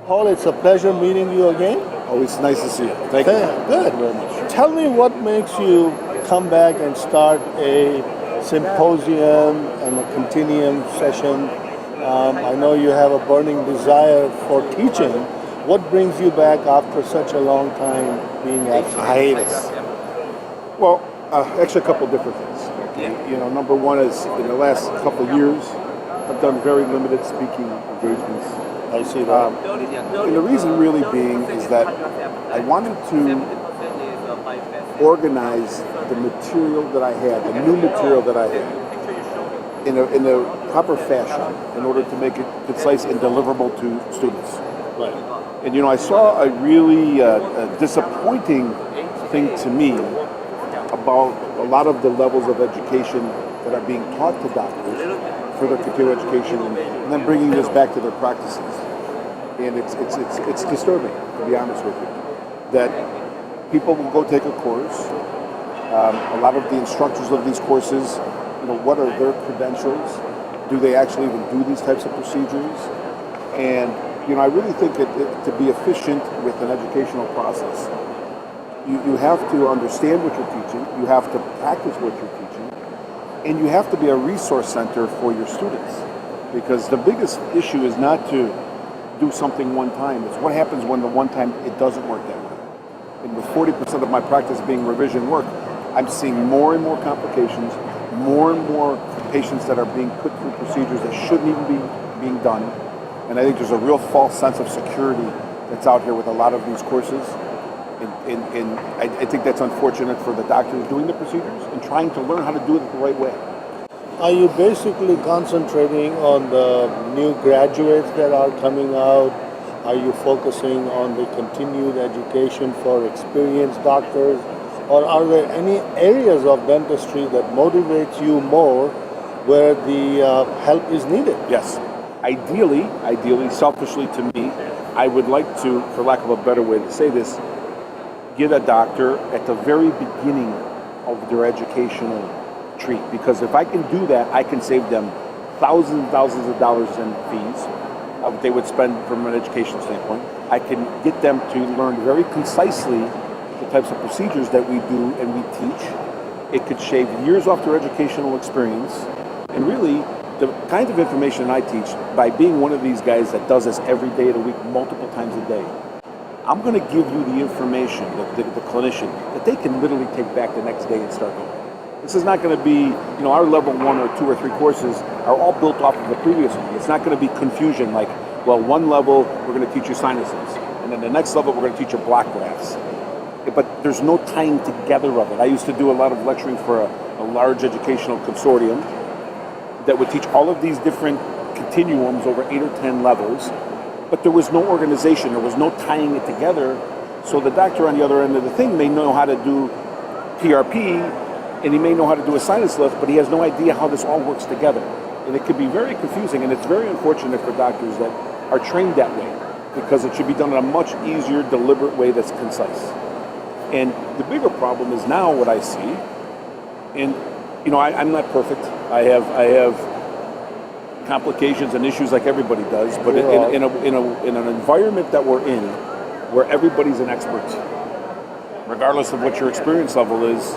Paul, it's a pleasure meeting you again. Always nice to see you. Thank you. Good. Very much. Tell me what makes you come back and start a symposium and a continuum session. I know you have a burning desire for teaching. What brings you back after such a long time being absent? Hiatus. Well, actually a couple different things. Number one is in the last couple of years, I've done very limited speaking engagements. I see that. And the reason really being is that I wanted to organize the material that I had, the new material that I had, in a proper fashion in order to make it concise and deliverable to students. Right. And I saw a really disappointing thing to me about a lot of the levels of education that are being taught to doctors for their continuing education, and then bringing this back to their practices. And it's disturbing, to be honest with you, that people will go take a course. A lot of the instructors of these courses, what are their credentials? Do they actually even do these types of procedures? And I really think that to be efficient with an educational process, you have to understand what you're teaching, you have to practice what you're teaching, and you have to be a resource center for your students. Because the biggest issue is not to do something one time, it's what happens when the one time it doesn't work that way. And with 40% of my practice being revision work, I'm seeing more and more complications, more and more patients that are being put through procedures that shouldn't even be being done. And I think there's a real false sense of security that's out here with a lot of these courses. And I think that's unfortunate for the doctors doing the procedures and trying to learn how to do it the right way. Are you basically concentrating on the new graduates that are coming out? Are you focusing on the continued education for experienced doctors? Or are there any areas of dentistry that motivates you more where the help is needed? Yes. Ideally, selfishly to me, I would like to, for lack of a better way to say this, get a doctor at the very beginning of their educational treat. Because if I can do that, I can save them thousands and thousands of dollars in fees they would spend from an education standpoint. I can get them to learn very concisely the types of procedures that we do and we teach. It could shave years off their educational experience. And really, the kind of information I teach, by being one of these guys that does this every day of the week, multiple times a day, I'm going to give you the information, the clinician, that they can literally take back the next day and start going. This is not going to be, our level 1 or 2 or 3 courses are all built off of the previous one. It's not going to be confusion like, well, one level, we're going to teach you sinuses. And then the next level, we're going to teach you block grafts. But there's no tying together of it. I used to do a lot of lecturing for a large educational consortium that would teach all of these different continuums over 8 or 10 levels. But there was no organization, there was no tying it together. So the doctor on the other end of the thing may know how to do PRP, and he may know how to do a sinus lift, but he has no idea how this all works together. And it could be very confusing, and it's very unfortunate for doctors that are trained that way, because it should be done in a much easier, deliberate way that's concise. And the bigger problem is now what I see, and I'm not perfect. I have complications and issues like everybody does, but in an environment that we're in, where everybody's an expert, regardless of what your experience level is,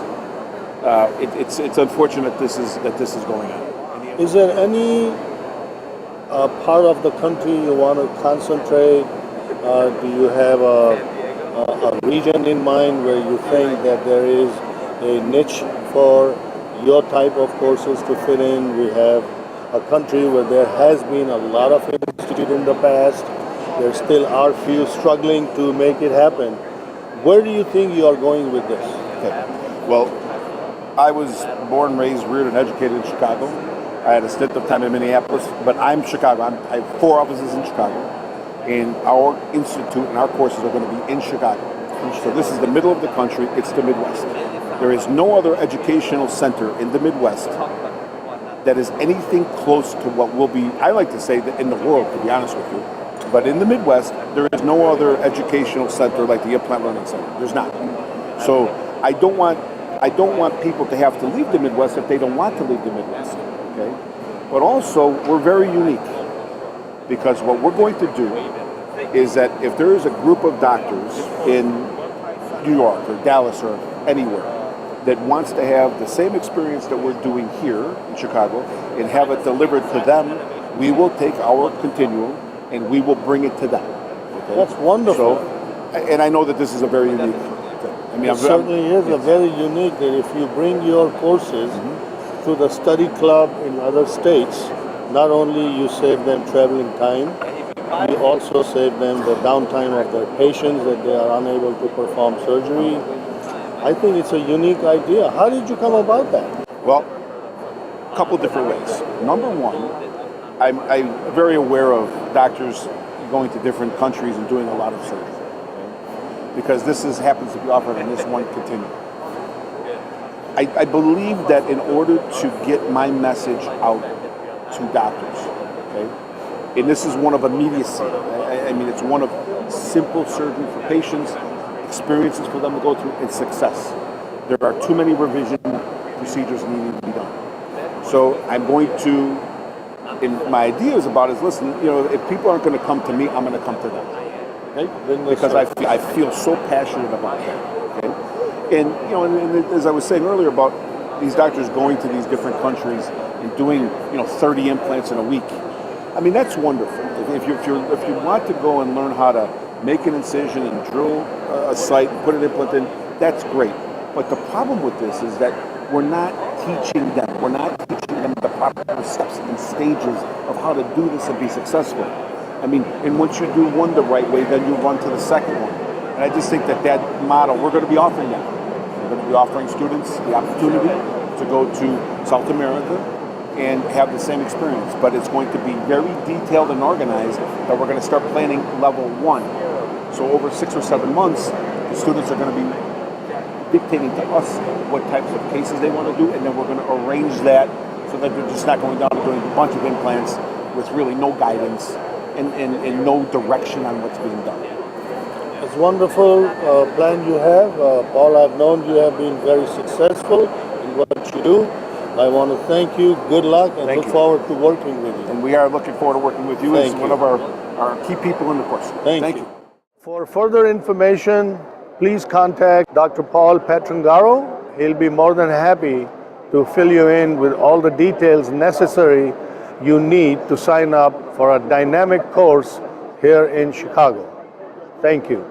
it's unfortunate that this is going on. Is there any part of the country you want to concentrate? Do you have a region in mind where you think that there is a niche for your type of courses to fit in? We have a country where there has been a lot of institute in the past. There still are few struggling to make it happen. Where do you think you are going with this? Okay. Well, I was born, raised, reared, and educated in Chicago. I had a stint of time in Minneapolis, but I'm Chicago. I have 4 offices in Chicago, and our institute and our courses are going to be in Chicago. So this is the middle of the country. It's the Midwest. There is no other educational center in the Midwest that is anything close to what will be, I like to say, that in the world, to be honest with you. But in the Midwest, there is no other educational center like the Implant Learning Center. There's not. So I don't want people to have to leave the Midwest if they don't want to leave the Midwest. Okay? But also, we're very unique, because what we're going to do is that if there is a group of doctors in New York or Dallas or anywhere that wants to have the same experience that we're doing here in Chicago and have it delivered to them, we will take our continuum and we will bring it to them. Okay? That's wonderful. So, and I know that this is a very unique thing. I mean, it certainly is a very unique that if you bring your courses to the study club in other states, not only you save them traveling time, you also save them the downtime of their patients that they are unable to perform surgery. I think it's a unique idea. How did you come about that? Well, a couple different ways. Number one, I'm very aware of doctors going to different countries and doing a lot of surgery, okay? Because this happens to be offered in this one continuum. I believe that in order to get my message out to doctors, okay, and this is one of immediacy. I mean, it's one of simple surgery for patients, experiences for them to go through, and success. There are too many revision procedures needing to be done. So I'm going to, and my idea is about is, listen, you know, if people aren't going to come to me, I'm going to come to them. Okay? Because I feel so passionate about that. Okay? And, you know, and as I was saying earlier about these doctors going to these different countries and doing, you know, 30 implants in a week. I mean, that's wonderful. If you want to go and learn how to make an incision and drill a site, put an implant in, that's great. But the problem with this is that we're not teaching them. We're not teaching them the proper steps and stages of how to do this and be successful. I mean, and once you do one the right way, then you run to the second one. And I just think that model, we're going to be offering that. We're going to be offering students the opportunity to go to South America and have the same experience, but it's going to be very detailed and organized that we're going to start planning level 1. So over 6 or 7 months, the students are going to be dictating to us what types of cases they want to do, and then we're going to arrange that so that they're just not going down and doing a bunch of implants with really no guidance and no direction on what's being done. It's a wonderful plan you have. Paul, I've known you have been very successful in what you do. I want to thank you, good luck, and look forward to working with you. And we are looking forward to working with you as one of our key people in the course. Thank you. For further information, please contact Dr. Paul Petrungaro. He'll be more than happy to fill you in with all the details necessary you need to sign up for a dynamic course here in Chicago. Thank you.